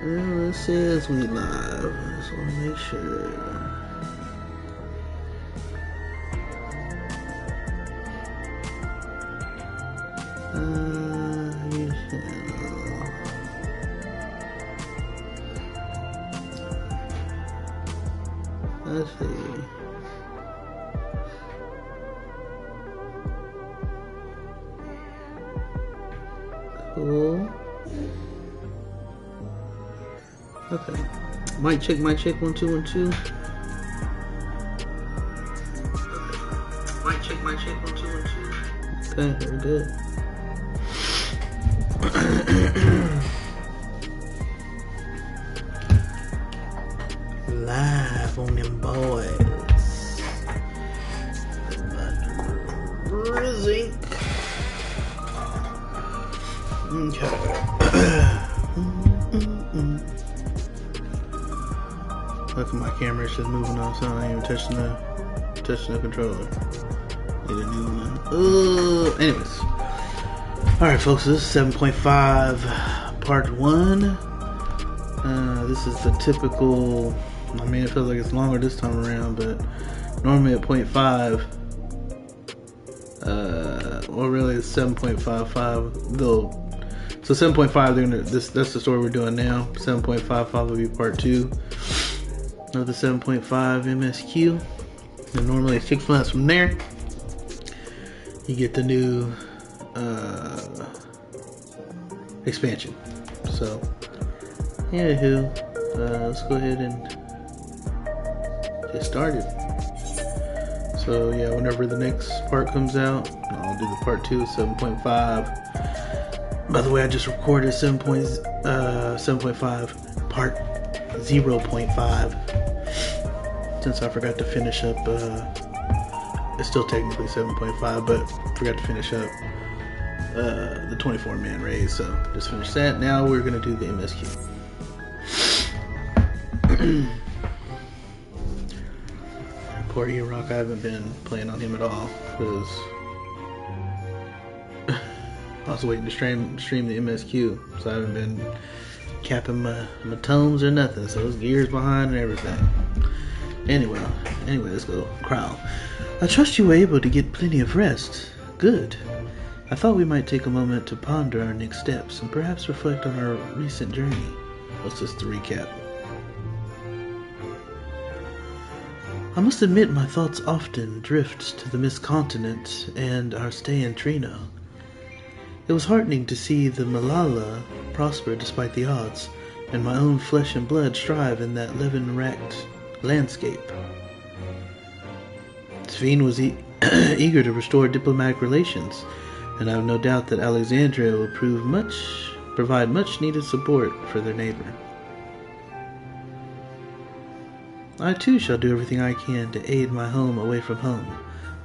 Well, it says we live. Just want to make sure. Let's see. Cool. Okay. Mic check, 1 2 1 2. Mic check, 1 2 1 2. Okay, very good. Live on them boys. Bruising. Okay. Look at my camera, it's just moving on, so I ain't even touching the controller. Need a new one. Anyways. Alright folks, this is 7.5 part 1. This is the typical, I mean it feels like it's longer this time around, but normally at 0.5, well really it's 7.55, though. So 7.5, that's the story we're doing now. 7.55 will be part 2 of the 7.5 MSQ. And normally 6 months from there, you get the new expansion. So, anywho, let's go ahead and get started. So yeah, whenever the next part comes out, I'll do the part 2 of 7.5. By the way, I just recorded 7.5 part 0.5 since I forgot to finish up. It's still technically 7.5, but forgot to finish up the 24-man raid. So just finished that. Now we're gonna do the MSQ. Poor E-Rock, I haven't been playing on him at all because I was waiting to stream the MSQ, so I haven't been capping my tomes or nothing, so it's gears behind and everything. Anyway, let's go. Crowl. I trust you were able to get plenty of rest. Good. I thought we might take a moment to ponder our next steps and perhaps reflect on our recent journey. What's just the recap? I must admit my thoughts often drift to the Mist Continent and our stay in Trino. It was heartening to see the Malala prosper despite the odds, and my own flesh and blood strive in that leaven-racked landscape. Sveen was eager to restore diplomatic relations, and I have no doubt that Alexandria will provide much needed support for their neighbor. I too shall do everything I can to aid my home away from home,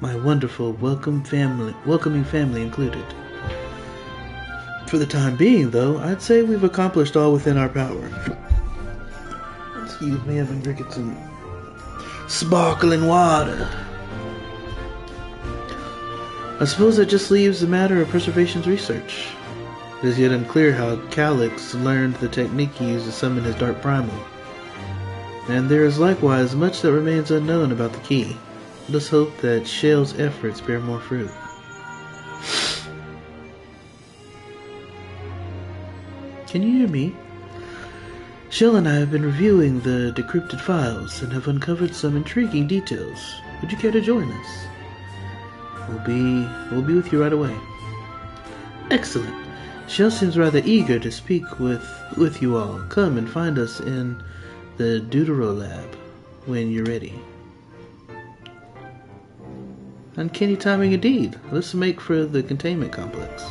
my wonderful welcoming family included. For the time being, though, I'd say we've accomplished all within our power. Excuse me, I've been drinking some sparkling water. I suppose that just leaves the matter of Preservation's research. It is yet unclear how Calyx learned the technique he used to summon his Dark Primal. And there is likewise much that remains unknown about the key. Let us hope that Shale's efforts bear more fruit. Can you hear me? Shale and I have been reviewing the decrypted files and have uncovered some intriguing details. Would you care to join us? We'll be with you right away. Excellent. Shale seems rather eager to speak with you all. Come and find us in the Deutero Lab when you're ready. Uncanny timing indeed. Let's make for the containment complex.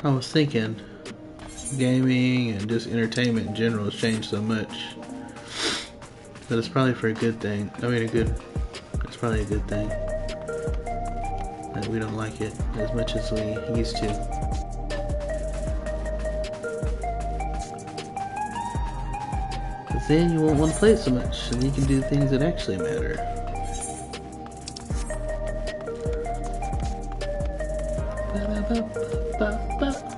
I was thinking, gaming and just entertainment in general has changed so much, but it's probably for a good thing. It's probably a good thing that we don't like it as much as we used to. Because then you won't want to play it so much, and you can do things that actually matter. Ba-da-ba-ba-ba-ba.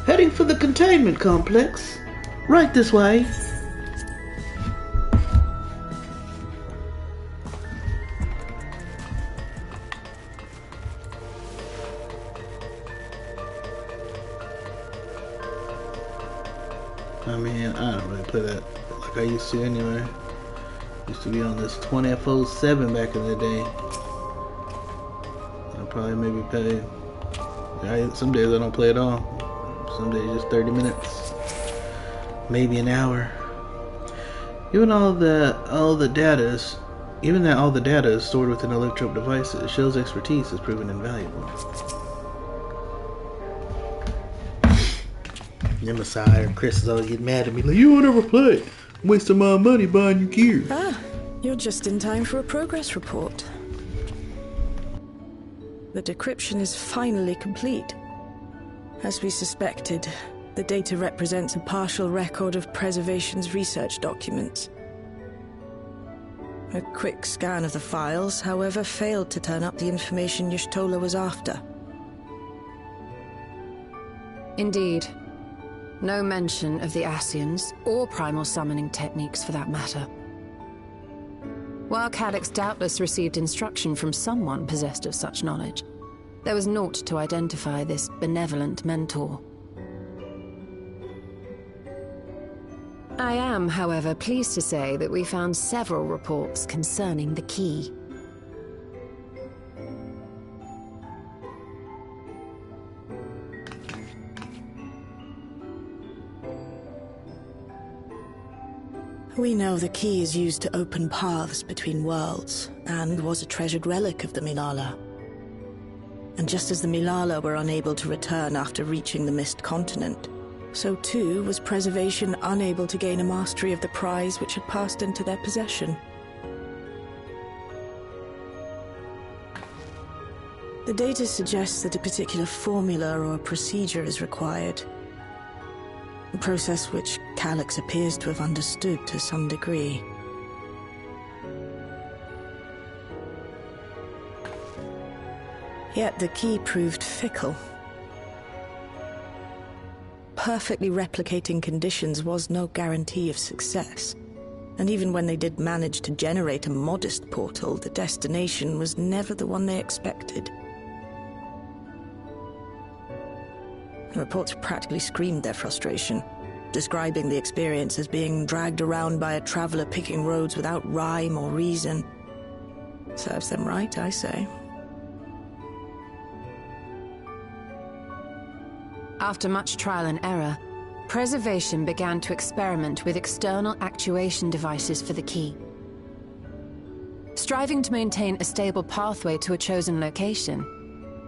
Heading for the containment complex. Right this way. I mean, I don't really play that like I used to anyway. Used to be on this 2007 back in the day. I probably maybe play. Some days I don't play at all. Some days just 30 minutes, maybe an hour. Even all the data is stored within electronic devices. Shell's expertise has proven invaluable. Nemesis or Chris is always getting mad at me like, you won't ever play. I'm wasting my money buying your gear. Ah, you're just in time for a progress report. The decryption is finally complete. As we suspected, the data represents a partial record of Preservation's research documents. A quick scan of the files, however, failed to turn up the information Y'shtola was after. Indeed. No mention of the Ascians, or primal summoning techniques for that matter. While Calix doubtless received instruction from someone possessed of such knowledge, there was naught to identify this benevolent mentor. I am, however, pleased to say that we found several reports concerning the key. We know the key is used to open paths between worlds, and was a treasured relic of the Milala. And just as the Milala were unable to return after reaching the Mist Continent, so too was Preservation unable to gain a mastery of the prize which had passed into their possession. The data suggests that a particular formula or procedure is required. A process which Calix appears to have understood to some degree. Yet the key proved fickle. Perfectly replicating conditions was no guarantee of success. And even when they did manage to generate a modest portal, the destination was never the one they expected. The reports practically screamed their frustration, describing the experience as being dragged around by a traveler picking roads without rhyme or reason. Serves them right, I say. After much trial and error, Preservation began to experiment with external actuation devices for the key. Striving to maintain a stable pathway to a chosen location,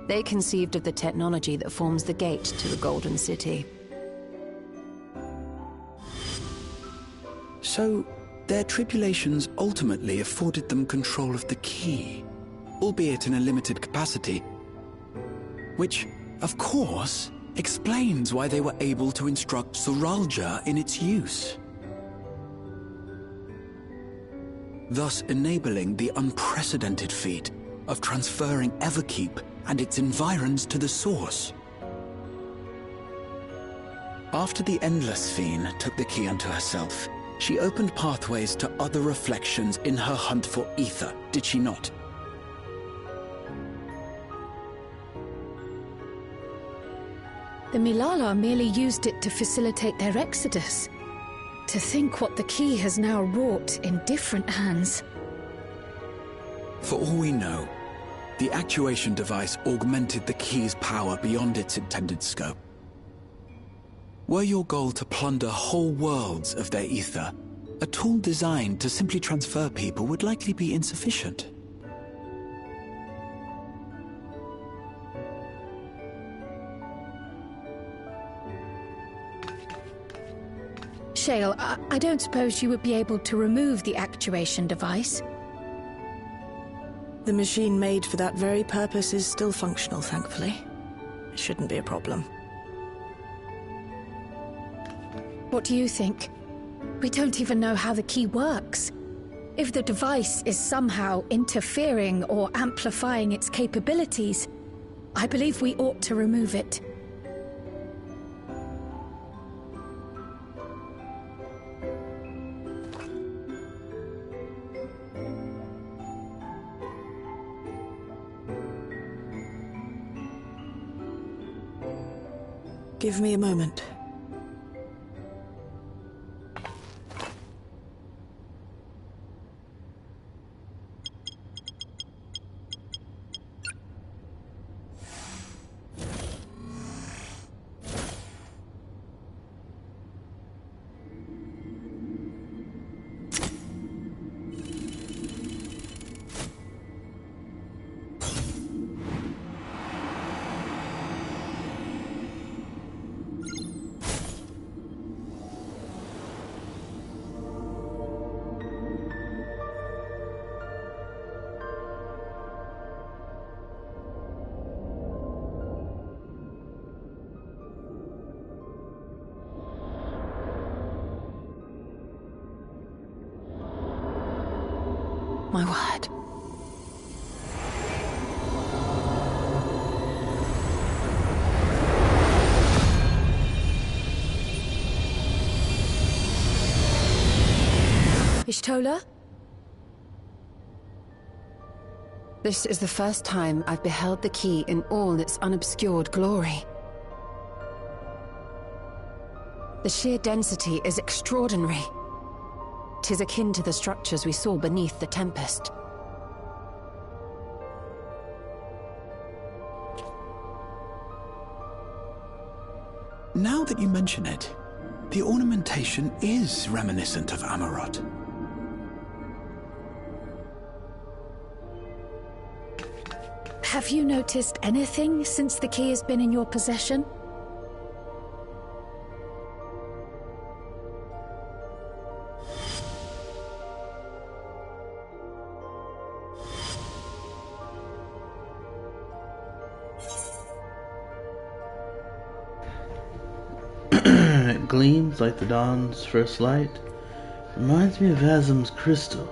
they conceived of the technology that forms the gate to the Golden City. So, their tribulations ultimately afforded them control of the key, albeit in a limited capacity. Which, of course, explains why they were able to instruct Zoralja in its use. Thus enabling the unprecedented feat of transferring Everkeep and its environs to the source. After the Endless Fiend took the key unto herself, she opened pathways to other reflections in her hunt for ether, did she not? The Milala merely used it to facilitate their exodus. To think what the key has now wrought in different hands. For all we know, the actuation device augmented the key's power beyond its intended scope. Were your goal to plunder whole worlds of their ether, a tool designed to simply transfer people would likely be insufficient. Shale, I don't suppose you would be able to remove the actuation device? The machine made for that very purpose is still functional, thankfully. It shouldn't be a problem. What do you think? We don't even know how the key works. If the device is somehow interfering or amplifying its capabilities, I believe we ought to remove it. Give me a moment. My word. Ishtola? This is the first time I've beheld the key in all its unobscured glory. The sheer density is extraordinary. 'Tis akin to the structures we saw beneath the Tempest. Now that you mention it, the ornamentation is reminiscent of Amarot. Have you noticed anything since the key has been in your possession? It gleams like the dawn's first light. Reminds me of Azim's crystal.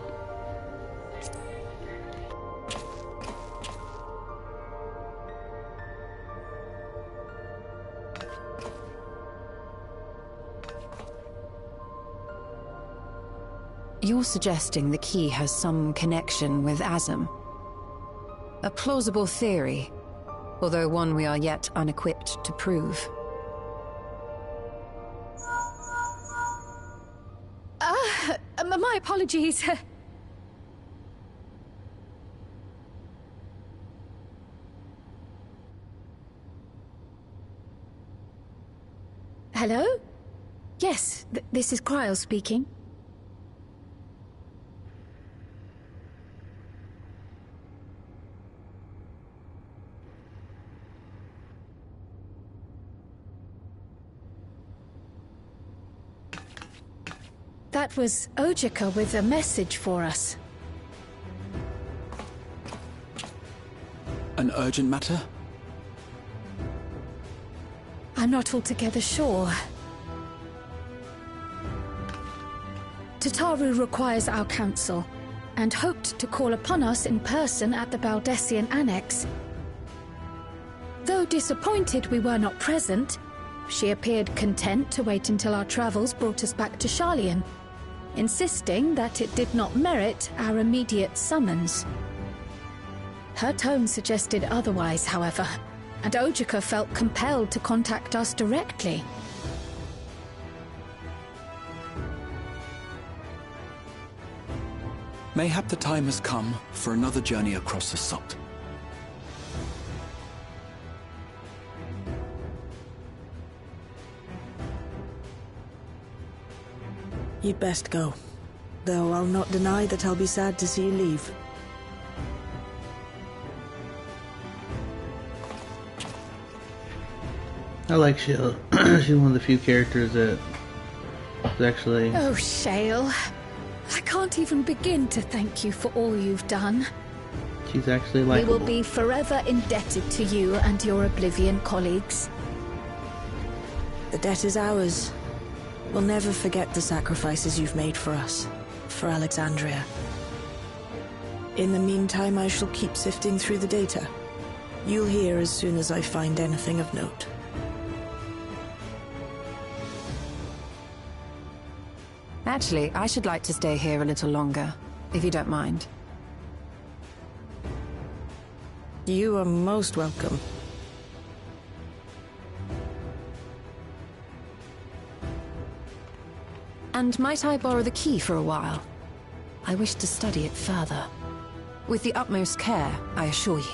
You're suggesting the key has some connection with Azim. A plausible theory, although one we are yet unequipped to prove. My apologies. Hello? Yes, this is Cryle speaking. That was Ojika with a message for us. An urgent matter? I'm not altogether sure. Tataru requires our counsel, and hoped to call upon us in person at the Baldessian Annex. Though disappointed we were not present, she appeared content to wait until our travels brought us back to Sharlayan, insisting that it did not merit our immediate summons. Her tone suggested otherwise, however, and Ojika felt compelled to contact us directly. Mayhap the time has come for another journey across the Salt. You'd best go. Though I'll not deny that I'll be sad to see you leave. I like Shale. She's one of the few characters that is actually... Oh, Shale. I can't even begin to thank you for all you've done. She's actually likable. We will be forever indebted to you and your Oblivion colleagues. The debt is ours. We'll never forget the sacrifices you've made for us, for Alexandria. In the meantime, I shall keep sifting through the data. You'll hear as soon as I find anything of note. Actually, I should like to stay here a little longer, if you don't mind. You are most welcome. And might I borrow the key for a while? I wish to study it further. With the utmost care, I assure you.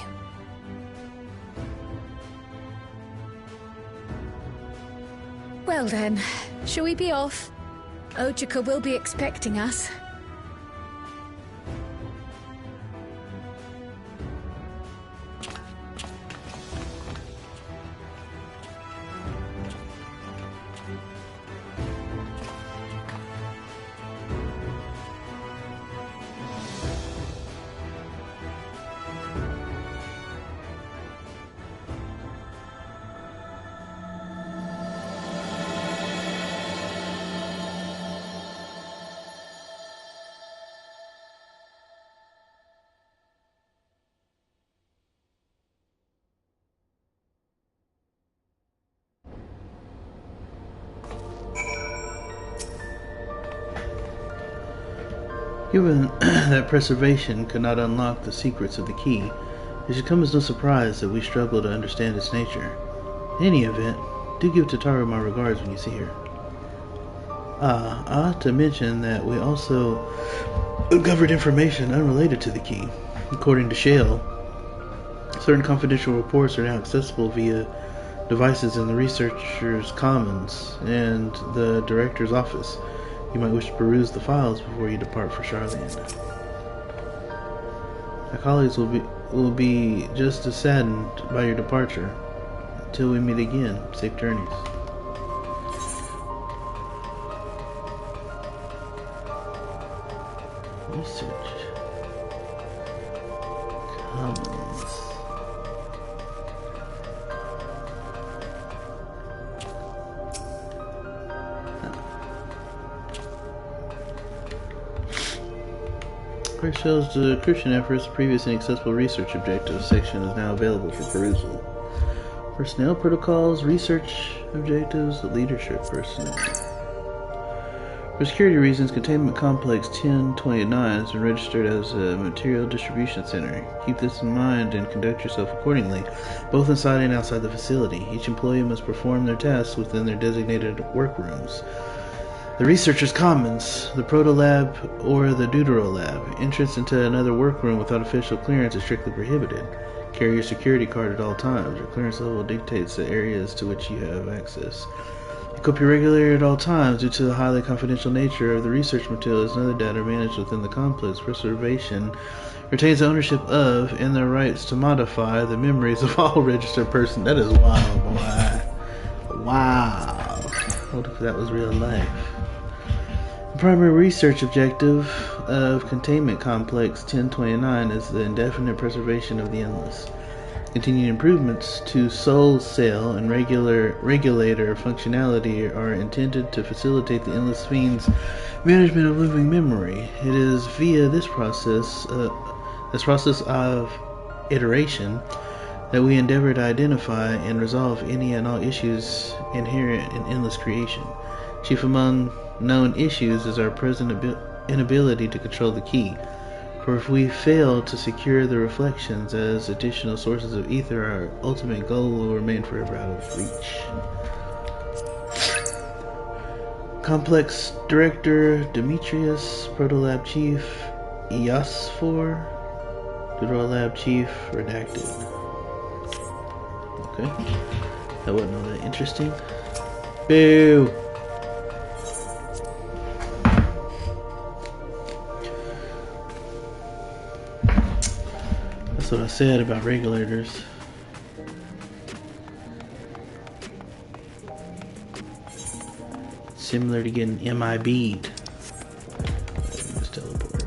Well then, shall we be off? Ojika will be expecting us. Given that preservation could not unlock the secrets of the key, it should come as no surprise that we struggle to understand its nature. In any event, do give Tataru my regards when you see her. I ought to mention that we also uncovered information unrelated to the key. According to Shale, certain confidential reports are now accessible via devices in the Researcher's Commons and the Director's Office. You might wish to peruse the files before you depart for Charland. My colleagues will be just as saddened by your departure. Until we meet again, safe journeys. Research Commons. First shows the decryption efforts, previous inaccessible research objectives section is now available for perusal. Personnel protocols, research objectives, leadership personnel. For security reasons, Containment Complex 1029 has been registered as a material distribution center. Keep this in mind and conduct yourself accordingly, both inside and outside the facility. Each employee must perform their tasks within their designated workrooms. The Researcher's Commons, the Proto Lab, or the Deutero Lab. Entrance into another workroom without official clearance is strictly prohibited. Carry your security card at all times. Your clearance level dictates the areas to which you have access. Equip your regulator at all times. Due to the highly confidential nature of the research materials and other data managed within the complex, preservation retains ownership of and the rights to modify the memories of all registered persons. That is wild, boy. Wow. What if that was real life? The primary research objective of Containment Complex 1029 is the indefinite preservation of the Endless. Continued improvements to Soul Cell and regulator functionality are intended to facilitate the Endless Fiend's management of living memory. It is via this process of iteration, that we endeavor to identify and resolve any and all issues inherent in endless creation. Chief among known issues is our present inability to control the key. For if we fail to secure the reflections as additional sources of ether, our ultimate goal will remain forever out of reach. Complex Director Demetrius, Protolab Chief Eosphor, Deutero Lab Chief Redacted. Okay, that wasn't all that interesting. Boo! That's what I said about regulators. Similar to getting MIB'd. Let's teleport.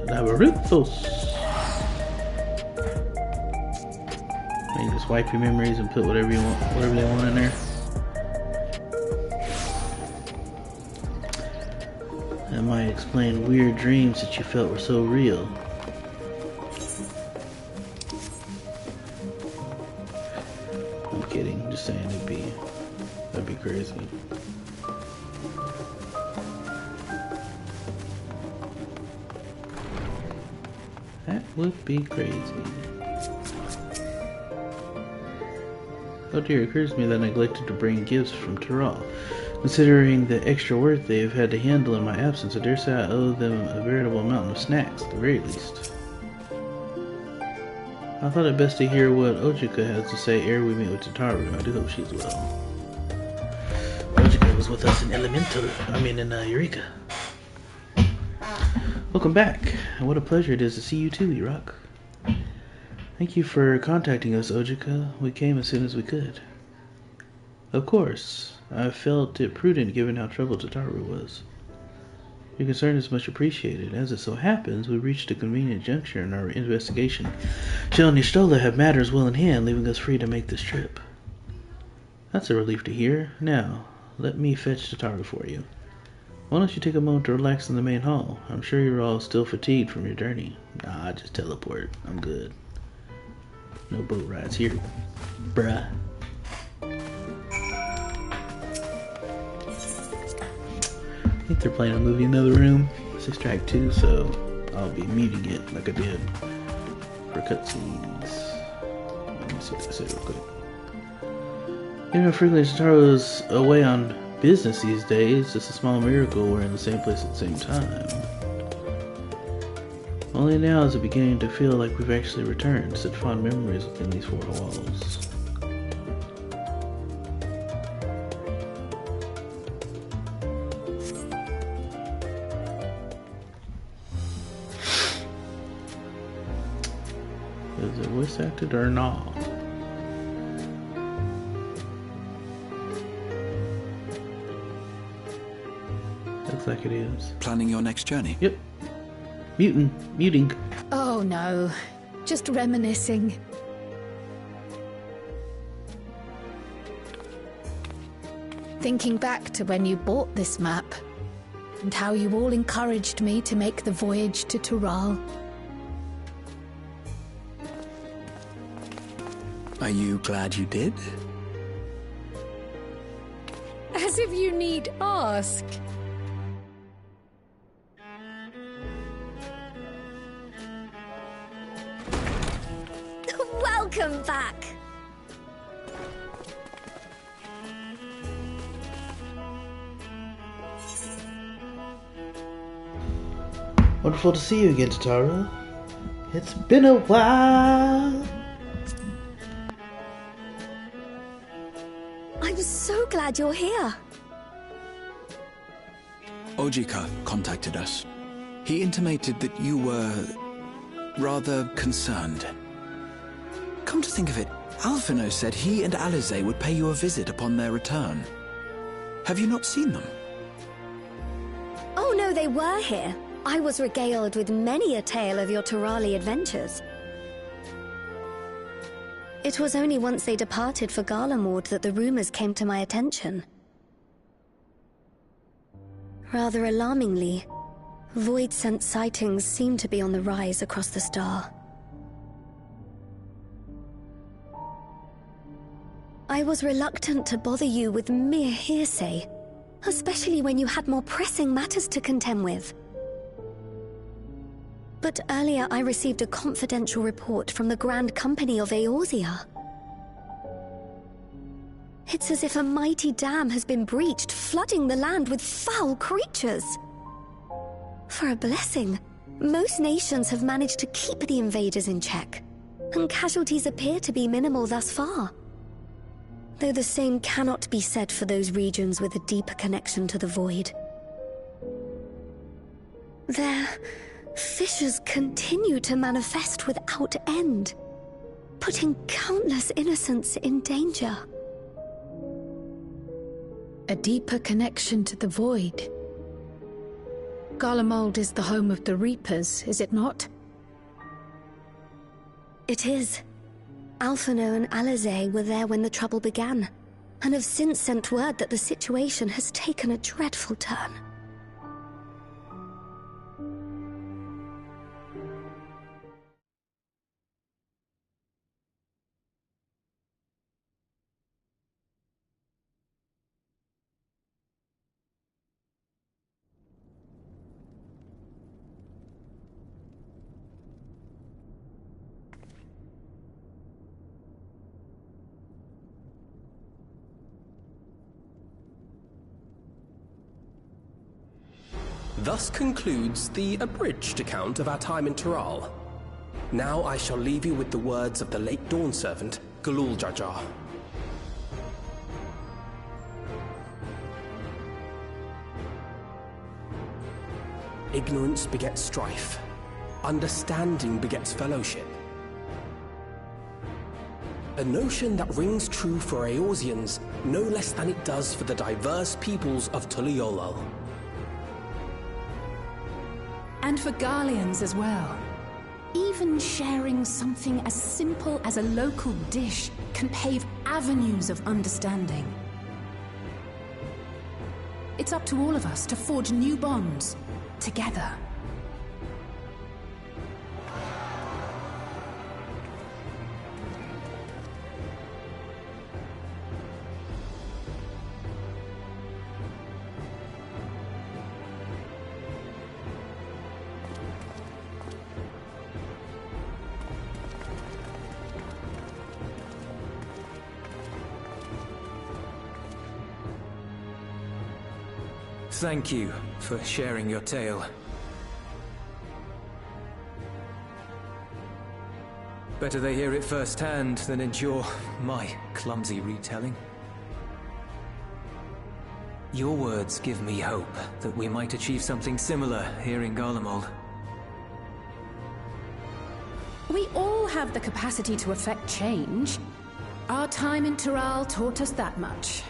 Navarritos. Make this swipe your memories and put whatever you want, whatever they want in there. That might explain weird dreams that you felt were so real. I'm kidding, just saying that'd be crazy. That would be crazy. Oh dear, it occurs to me that I neglected to bring gifts from Terral. Considering the extra work they've had to handle in my absence, I dare say I owe them a veritable mountain of snacks, at the very least. I thought it best to hear what Ojika has to say ere we meet with Tataru. I do hope she's well. Ojika was with us in Eureka. Welcome back, and what a pleasure it is to see you too, Iraq. Thank you for contacting us, Ojika. We came as soon as we could. Of course, I felt it prudent given how troubled Tataru was. Your concern is much appreciated. As it so happens, we reached a convenient juncture in our investigation. Shell and Y'shtola have matters well in hand, leaving us free to make this trip. That's a relief to hear. Now, let me fetch Tataru for you. Why don't you take a moment to relax in the main hall? I'm sure you're all still fatigued from your journey. Nah, I just teleport. I'm good. No boat rides here, bruh. I think they're playing a movie in the other room. It's Extract 2, so I'll be muting it like I did for cutscenes. Let me see what I say real quick. Even though frequently Tataru is away on business these days, it's a small miracle we're in the same place at the same time. Only now is it beginning to feel like we've actually returned, such fond memories within these four walls. Is it voice acted or not? Looks like it is. Planning your next journey? Yep. Muting. Oh no, just reminiscing. Thinking back to when you bought this map, and how you all encouraged me to make the voyage to Terral. Are you glad you did? As if you need ask. Welcome back. Wonderful to see you again, Tataru. It's been a while. I'm so glad you're here. Ojika contacted us. He intimated that you were rather concerned. Come to think of it, Alphino said he and Alize would pay you a visit upon their return. Have you not seen them? Oh no, they were here. I was regaled with many a tale of your Terrali adventures. It was only once they departed for Garlemord that the rumors came to my attention. Rather alarmingly, void-sent sightings seem to be on the rise across the star. I was reluctant to bother you with mere hearsay, especially when you had more pressing matters to contend with. But earlier I received a confidential report from the Grand Company of Eorzea. It's as if a mighty dam has been breached, flooding the land with foul creatures. For a blessing, most nations have managed to keep the invaders in check, and casualties appear to be minimal thus far. Though the same cannot be said for those regions with a deeper connection to the void. Their fissures continue to manifest without end, putting countless innocents in danger. A deeper connection to the void. Garlemald is the home of the Reapers, is it not? It is. Alphino and Alizé were there when the trouble began, and have since sent word that the situation has taken a dreadful turn. Thus concludes the abridged account of our time in Tiral. Now I shall leave you with the words of the late Dawn Servant, Galul Jar. Ignorance begets strife. Understanding begets fellowship. A notion that rings true for Eorzeans no less than it does for the diverse peoples of Tuliolol. And for Garleans as well. Even sharing something as simple as a local dish can pave avenues of understanding. It's up to all of us to forge new bonds, together. Thank you for sharing your tale. Better they hear it firsthand than endure my clumsy retelling. Your words give me hope that we might achieve something similar here in Garlemald. We all have the capacity to affect change. Our time in Tiral taught us that much.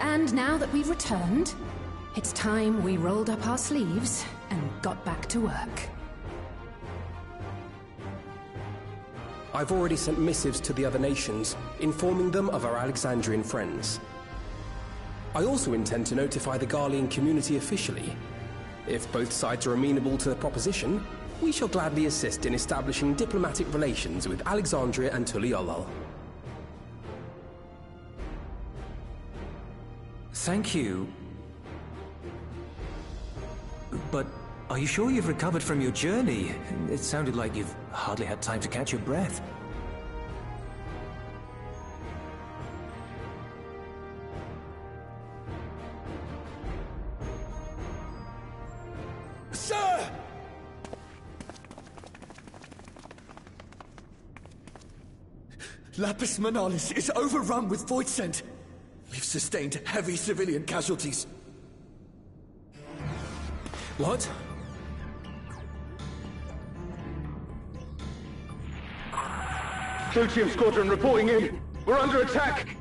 And now that we've returned, it's time we rolled up our sleeves and got back to work. I've already sent missives to the other nations, informing them of our Alexandrian friends. I also intend to notify the Garlean community officially. If both sides are amenable to the proposition, we shall gladly assist in establishing diplomatic relations with Alexandria and Tuliolol. Thank you. But are you sure you've recovered from your journey? It sounded like you've hardly had time to catch your breath. Sir! Lapis Manalis is overrun with void scent. We've sustained heavy civilian casualties. What? Plutium Squadron reporting in. We're under attack.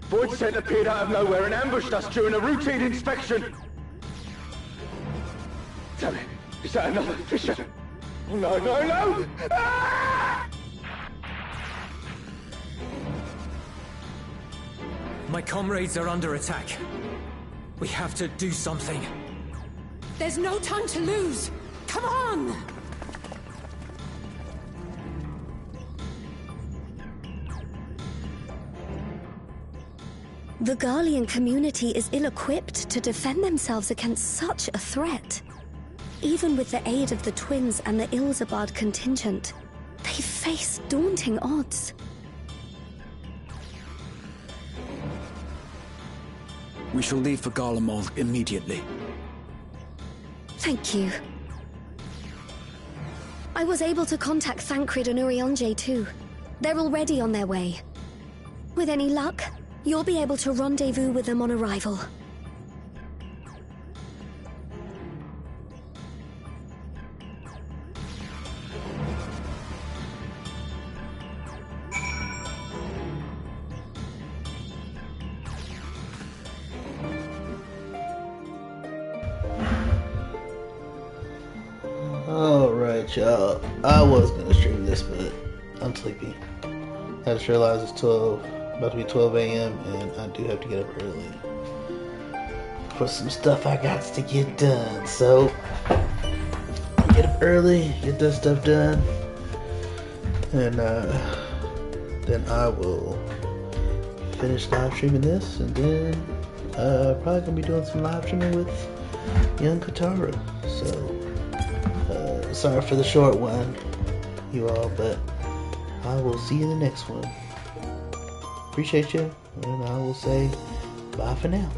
Void Scent appeared out of nowhere and ambushed us during a routine inspection. Damn it. Is that another fisher? Oh no, no, no! Ah! My comrades are under attack. We have to do something. There's no time to lose! Come on! The Garlean community is ill-equipped to defend themselves against such a threat. Even with the aid of the twins and the Ilzabard contingent, they face daunting odds. We shall leave for Garlemald immediately. Thank you. I was able to contact Thancred and Urianger too. They're already on their way. With any luck, you'll be able to rendezvous with them on arrival. Alright, y'all. I was gonna stream this, but I'm sleepy. I just realized it's about to be 12 a.m. and I do have to get up early for some stuff I got to get done. So, get up early, get that stuff done, and then I will finish live streaming this, and then probably gonna be doing some live streaming with young Katara. So, sorry for the short one, you all, but I will see you in the next one. Appreciate you, and I will say bye for now.